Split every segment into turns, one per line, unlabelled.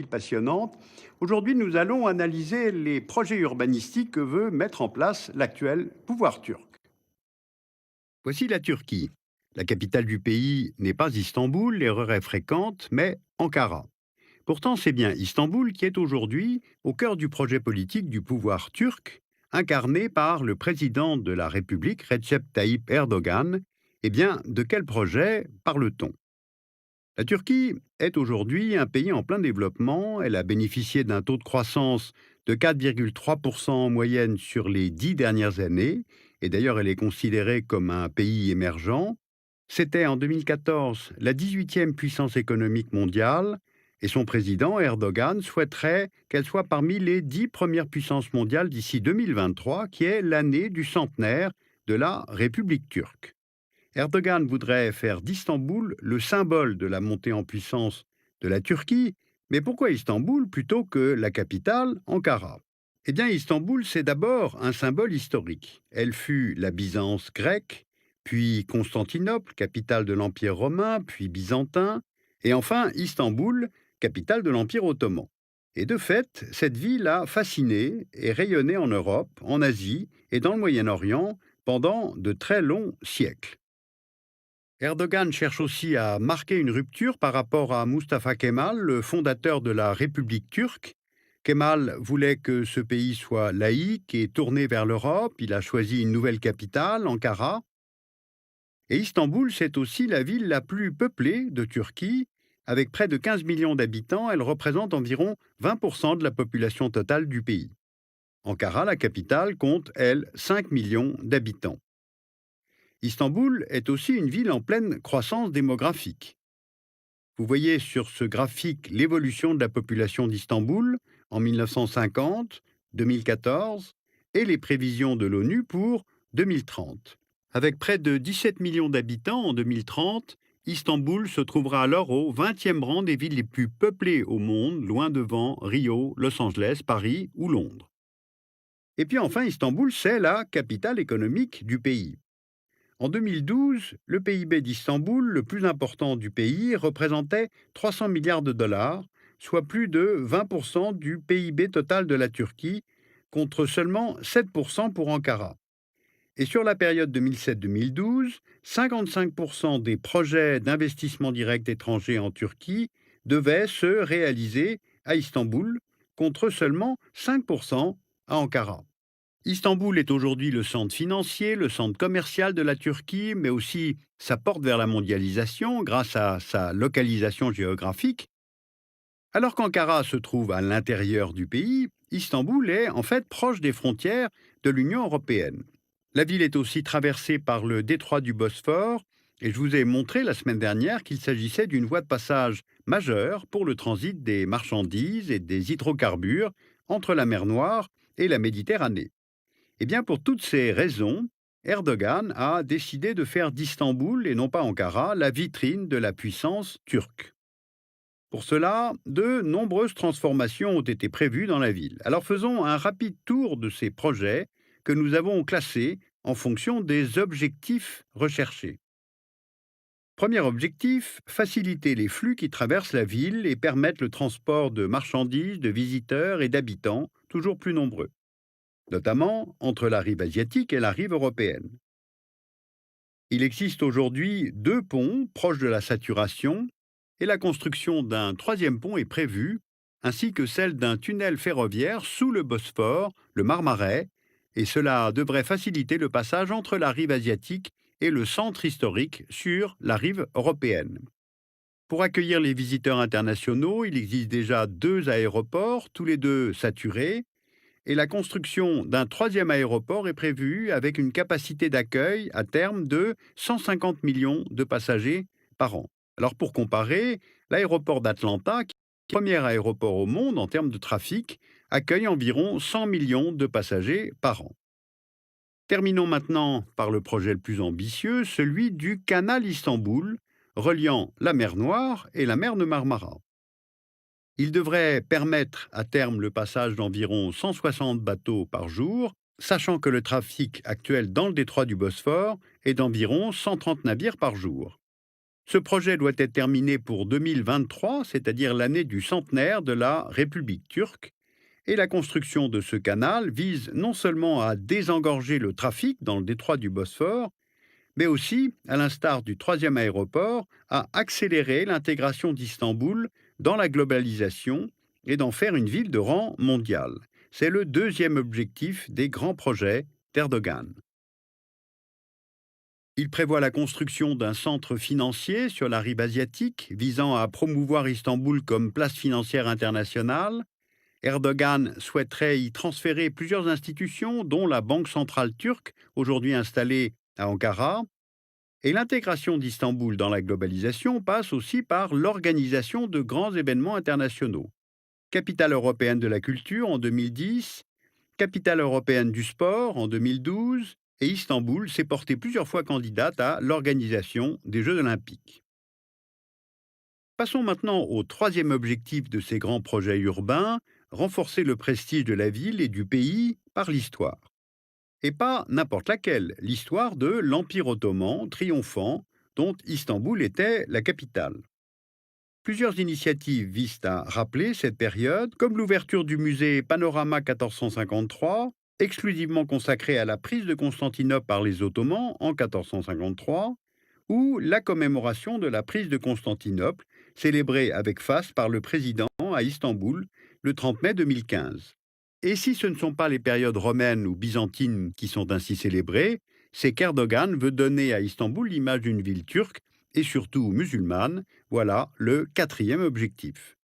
Passionnante. Aujourd'hui, nous allons analyser les projets urbanistiques que veut mettre en place l'actuel pouvoir turc. Voici la Turquie. La capitale du pays n'est pas Istanbul, l'erreur est fréquente, mais Ankara. Pourtant, c'est bien Istanbul qui est aujourd'hui au cœur du projet politique du pouvoir turc, incarné par le président de la République, Recep Tayyip Erdogan. Eh bien, de quel projet parle-t-on? La Turquie est aujourd'hui un pays en plein développement. Elle a bénéficié d'un taux de croissance de 4,3% en moyenne sur les 10 dernières années. Et d'ailleurs, elle est considérée comme un pays émergent. C'était en 2014 la 18e puissance économique mondiale. Et son président, Erdogan, souhaiterait qu'elle soit parmi les 10 premières puissances mondiales d'ici 2023, qui est l'année du centenaire de la République turque. Erdogan voudrait faire d'Istanbul le symbole de la montée en puissance de la Turquie, mais pourquoi Istanbul plutôt que la capitale, Ankara? Eh bien, Istanbul, c'est d'abord un symbole historique. Elle fut la Byzance grecque, puis Constantinople, capitale de l'Empire romain, puis byzantin, et enfin Istanbul, capitale de l'Empire ottoman. Et de fait, cette ville a fasciné et rayonné en Europe, en Asie et dans le Moyen-Orient pendant de très longs siècles. Erdogan cherche aussi à marquer une rupture par rapport à Mustafa Kemal, le fondateur de la République turque. Kemal voulait que ce pays soit laïque et tourné vers l'Europe. Il a choisi une nouvelle capitale, Ankara. Et Istanbul, c'est aussi la ville la plus peuplée de Turquie. Avec près de 15 millions d'habitants, elle représente environ 20% de la population totale du pays. Ankara, la capitale, compte, elle, 5 millions d'habitants. Istanbul est aussi une ville en pleine croissance démographique. Vous voyez sur ce graphique l'évolution de la population d'Istanbul en 1950, 2014 et les prévisions de l'ONU pour 2030. Avec près de 17 millions d'habitants en 2030, Istanbul se trouvera alors au 20e rang des villes les plus peuplées au monde, loin devant Rio, Los Angeles, Paris ou Londres. Et puis enfin, Istanbul, c'est la capitale économique du pays. En 2012, le PIB d'Istanbul, le plus important du pays, représentait 300 milliards de dollars, soit plus de 20% du PIB total de la Turquie, contre seulement 7% pour Ankara. Et sur la période 2007-2012, 55% des projets d'investissement direct étrangers en Turquie devaient se réaliser à Istanbul, contre seulement 5% à Ankara. Istanbul est aujourd'hui le centre financier, le centre commercial de la Turquie, mais aussi sa porte vers la mondialisation grâce à sa localisation géographique. Alors qu'Ankara se trouve à l'intérieur du pays, Istanbul est en fait proche des frontières de l'Union européenne. La ville est aussi traversée par le détroit du Bosphore, et je vous ai montré la semaine dernière qu'il s'agissait d'une voie de passage majeure pour le transit des marchandises et des hydrocarbures entre la mer Noire et la Méditerranée. Eh bien, pour toutes ces raisons, Erdogan a décidé de faire d'Istanbul, et non pas Ankara, la vitrine de la puissance turque. Pour cela, de nombreuses transformations ont été prévues dans la ville. Alors faisons un rapide tour de ces projets que nous avons classés en fonction des objectifs recherchés. Premier objectif, faciliter les flux qui traversent la ville et permettre le transport de marchandises, de visiteurs et d'habitants toujours plus nombreux, notamment entre la rive asiatique et la rive européenne. Il existe aujourd'hui 2 ponts proches de la saturation et la construction d'un troisième pont est prévue, ainsi que celle d'un tunnel ferroviaire sous le Bosphore, le Marmarais, et cela devrait faciliter le passage entre la rive asiatique et le centre historique sur la rive européenne. Pour accueillir les visiteurs internationaux, il existe déjà 2 aéroports, tous les deux saturés, et la construction d'un troisième aéroport est prévue avec une capacité d'accueil à terme de 150 millions de passagers par an. Alors pour comparer, l'aéroport d'Atlanta, qui est le premier aéroport au monde en termes de trafic, accueille environ 100 millions de passagers par an. Terminons maintenant par le projet le plus ambitieux, celui du canal Istanbul, reliant la mer Noire et la mer de Marmara. Il devrait permettre à terme le passage d'environ 160 bateaux par jour, sachant que le trafic actuel dans le détroit du Bosphore est d'environ 130 navires par jour. Ce projet doit être terminé pour 2023, c'est-à-dire l'année du centenaire de la République turque, et la construction de ce canal vise non seulement à désengorger le trafic dans le détroit du Bosphore, mais aussi, à l'instar du troisième aéroport, à accélérer l'intégration d'Istanbul dans la globalisation et d'en faire une ville de rang mondial. C'est le deuxième objectif des grands projets d'Erdogan. Il prévoit la construction d'un centre financier sur la rive asiatique visant à promouvoir Istanbul comme place financière internationale. Erdogan souhaiterait y transférer plusieurs institutions, dont la Banque centrale turque, aujourd'hui installée à Ankara. Et l'intégration d'Istanbul dans la globalisation passe aussi par l'organisation de grands événements internationaux. Capitale européenne de la culture en 2010, capitale européenne du sport en 2012, et Istanbul s'est portée plusieurs fois candidate à l'organisation des Jeux olympiques. Passons maintenant au troisième objectif de ces grands projets urbains, renforcer le prestige de la ville et du pays par l'histoire. Et pas n'importe laquelle, l'histoire de l'Empire ottoman triomphant dont Istanbul était la capitale. Plusieurs initiatives visent à rappeler cette période, comme l'ouverture du musée Panorama 1453, exclusivement consacré à la prise de Constantinople par les Ottomans en 1453, ou la commémoration de la prise de Constantinople, célébrée avec face par le président à Istanbul le 30 mai 2015. Et si ce ne sont pas les périodes romaines ou byzantines qui sont ainsi célébrées, c'est qu'Erdogan veut donner à Istanbul l'image d'une ville turque et surtout musulmane. Voilà le quatrième objectif.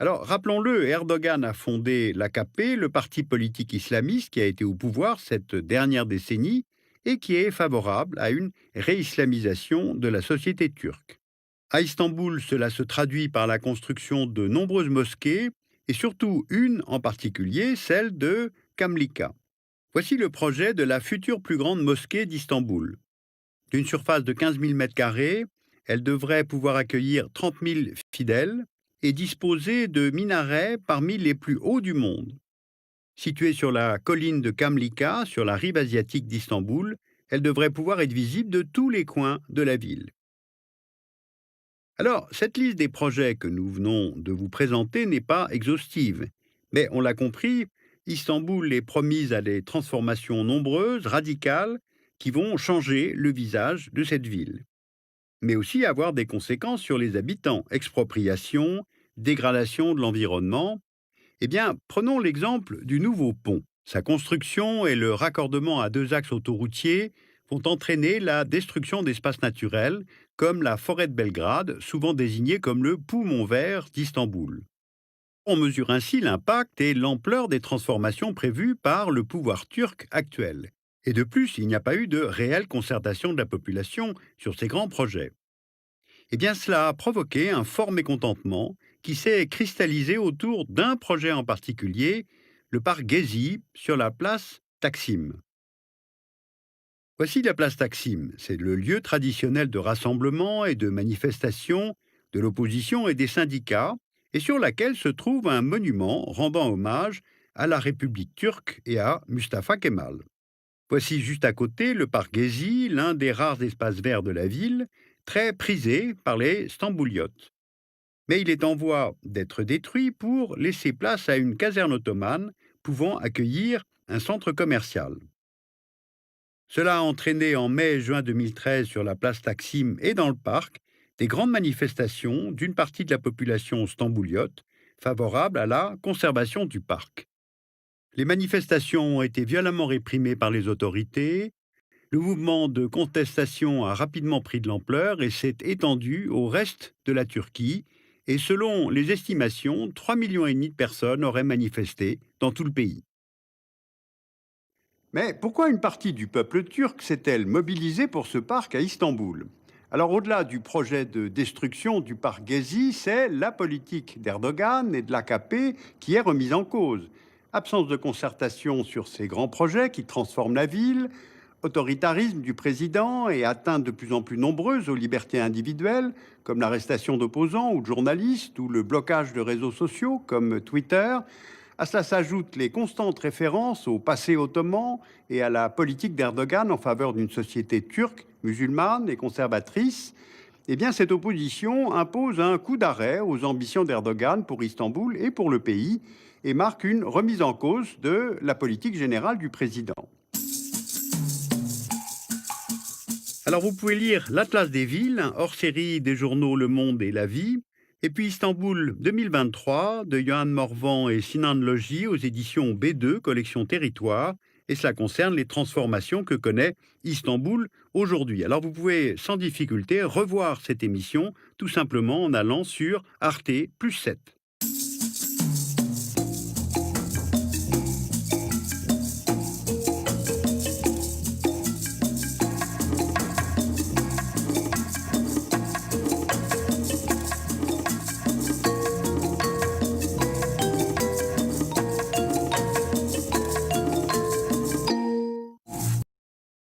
Alors, rappelons-le, Erdogan a fondé l'AKP, le parti politique islamiste qui a été au pouvoir cette dernière décennie et qui est favorable à une réislamisation de la société turque. À Istanbul, cela se traduit par la construction de nombreuses mosquées et surtout une en particulier, celle de Kamlika. Voici le projet de la future plus grande mosquée d'Istanbul. D'une surface de 15 000 m², elle devrait pouvoir accueillir 30 000 fidèles et disposer de minarets parmi les plus hauts du monde. Située sur la colline de Kamlika, sur la rive asiatique d'Istanbul, elle devrait pouvoir être visible de tous les coins de la ville. Alors, cette liste des projets que nous venons de vous présenter n'est pas exhaustive, mais on l'a compris, Istanbul est promise à des transformations nombreuses, radicales, qui vont changer le visage de cette ville, mais aussi avoir des conséquences sur les habitants, expropriation, dégradation de l'environnement. Eh bien, prenons l'exemple du nouveau pont. Sa construction et le raccordement à deux axes autoroutiers vont entraîner la destruction d'espaces naturels, comme la forêt de Belgrade, souvent désignée comme le poumon vert d'Istanbul. On mesure ainsi l'impact et l'ampleur des transformations prévues par le pouvoir turc actuel. Et de plus, il n'y a pas eu de réelle concertation de la population sur ces grands projets. Eh bien, cela a provoqué un fort mécontentement qui s'est cristallisé autour d'un projet en particulier, le parc Gezi, sur la place Taksim. Voici la place Taksim. C'est le lieu traditionnel de rassemblement et de manifestation de l'opposition et des syndicats, et sur laquelle se trouve un monument rendant hommage à la République turque et à Mustafa Kemal. Voici juste à côté le parc Gezi, l'un des rares espaces verts de la ville, très prisé par les Stambouliotes. Mais il est en voie d'être détruit pour laisser place à une caserne ottomane pouvant accueillir un centre commercial. Cela a entraîné en mai-juin 2013 sur la place Taksim et dans le parc des grandes manifestations d'une partie de la population stambouliote favorable à la conservation du parc. Les manifestations ont été violemment réprimées par les autorités. Le mouvement de contestation a rapidement pris de l'ampleur et s'est étendu au reste de la Turquie. Et selon les estimations, 3,5 millions de personnes auraient manifesté dans tout le pays. Mais pourquoi une partie du peuple turc s'est-elle mobilisée pour ce parc à Istanbul? Alors, au-delà du projet de destruction du parc Gezi, c'est la politique d'Erdogan et de l'AKP qui est remise en cause. Absence de concertation sur ces grands projets qui transforment la ville, autoritarisme du président et atteintes de plus en plus nombreuses aux libertés individuelles, comme l'arrestation d'opposants ou de journalistes, ou le blocage de réseaux sociaux comme Twitter. À cela s'ajoutent les constantes références au passé ottoman et à la politique d'Erdogan en faveur d'une société turque, musulmane et conservatrice. Eh bien, cette opposition impose un coup d'arrêt aux ambitions d'Erdogan pour Istanbul et pour le pays et marque une remise en cause de la politique générale du président. Alors vous pouvez lire l'Atlas des villes, hors série des journaux Le Monde et La Vie, et puis Istanbul 2023 de Johan Morvan et Sinan Logi aux éditions B2, collection Territoire, et cela concerne les transformations que connaît Istanbul aujourd'hui. Alors vous pouvez sans difficulté revoir cette émission tout simplement en allant sur Arte+7.